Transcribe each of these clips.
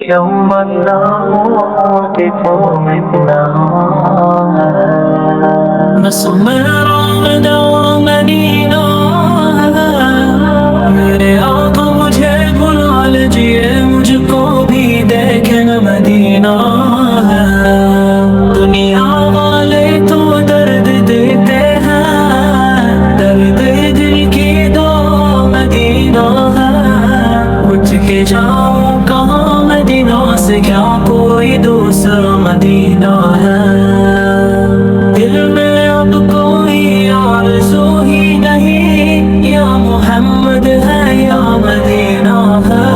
يوم النموت منا بس میرا مدام مدینہ ہے، میرے آقا مجھے بلا لیجیے، مجھ کو بھی دیکھنا مدینہ ہے۔ دنیا والے تو درد دیتے ہیں، درد دل کی دو مدینہ ہے۔ اٹھ کے جاؤں کہاں مدینہ سے، کیا کوئی دوسرا مدینہ ہے؟ دل میں اب کوئی آرزو ہی نہیں، یا محمد ہے یا مدینہ ہے۔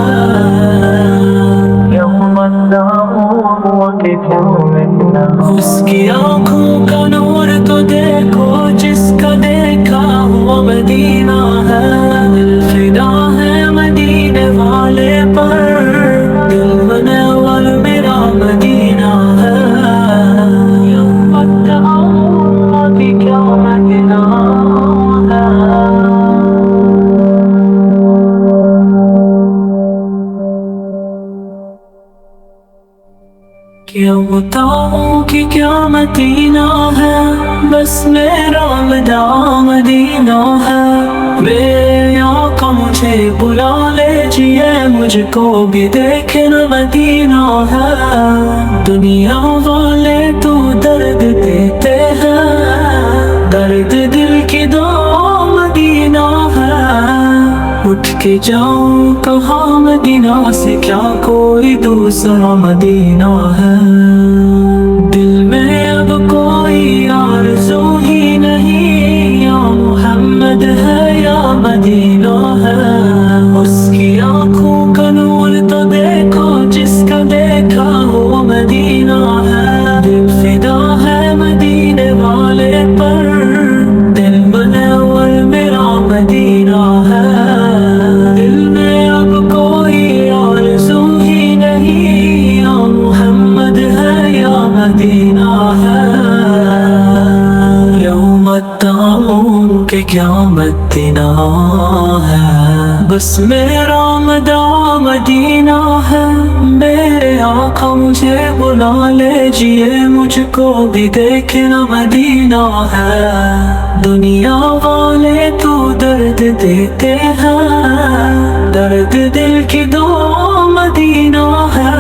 یوم النموت منا اس کی آنکھوں کا نور تو دیکھو، جس کا دیکھا ہوا مدینہ ہے۔ دل فدا ہے مدینے والے پر، دل منور میرا مدینہ ہے۔ یوم النموت کیا مدینہ ہے۔ کیا بتاؤں کہ کیا مدینہ ہے، بس میرا مدینہ ہے۔ میرے آقا مجھے بلا لیجیے، مجھ کو بھی دیکھنا مدینہ ہے۔ دنیا والے تو درد دیتے ہیں، درد دل کی دو مدینہ ہے۔ اٹھ کے جاؤں کہاں مدینہ سے، کیا کوئی دوسرا مدینہ ہے؟ دل میں اب کوئی آرزو ہی نہیں، یا محمد ہے یا مدینہ ہے۔ اس کی آنکھوں کا نور تو دیکھو، جس کا دیکھا ہوا مدینہ ہے۔ دل فدا ہے مدینے والے پر، دل منور میرا مدینہ ہے۔ دل میں اب کوئی آرزو ہی نہیں، یا محمد ہے یا مدینہ ہے۔ یوم التامون کہ کیا مدینہ ہے، بس میرا مدینہ ہے۔ میرے آقا مجھے بلا لیجیے، مجھ کو بھی دیکھنا مدینہ ہے۔ دنیا والے تو درد دیتے ہیں، درد دل کی دو مدینہ ہے۔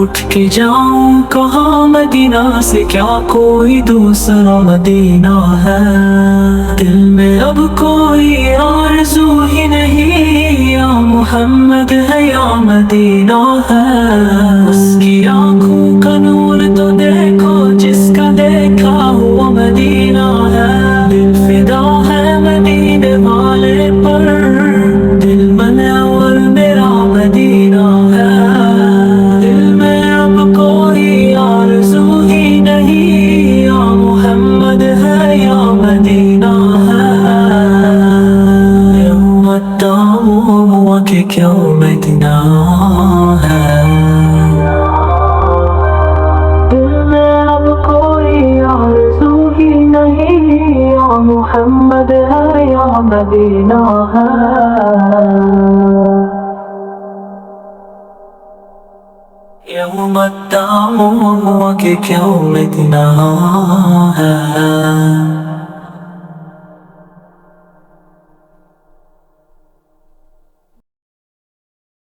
اٹھ کے جاؤں کہاں مدینہ سے، کیا کوئی دوسرا مدینہ ہے؟ دل میں اب کوئی آرزو ہی نہیں، یا محمد ہے یا مدینہ ہے۔ اس کی آنکھوں کا نور تو دیکھو، جس کا دیکھا ہوا مدینہ ہے۔ دل فدا ہے مدینے والے پر، دل منور میرا مدینہ ہے۔ دل میں اب کوئی آرزو ہی نہیں، یا محمد ہے یا مدینہ ہے۔ یوم التامون کہ کیا مدینہ ہے۔ دل میں اب کوئی آرزو ہی نہیں، یا محمد ہے یا مدینہ ہے۔ یوم التامون کہ کیا مدینہ ہے۔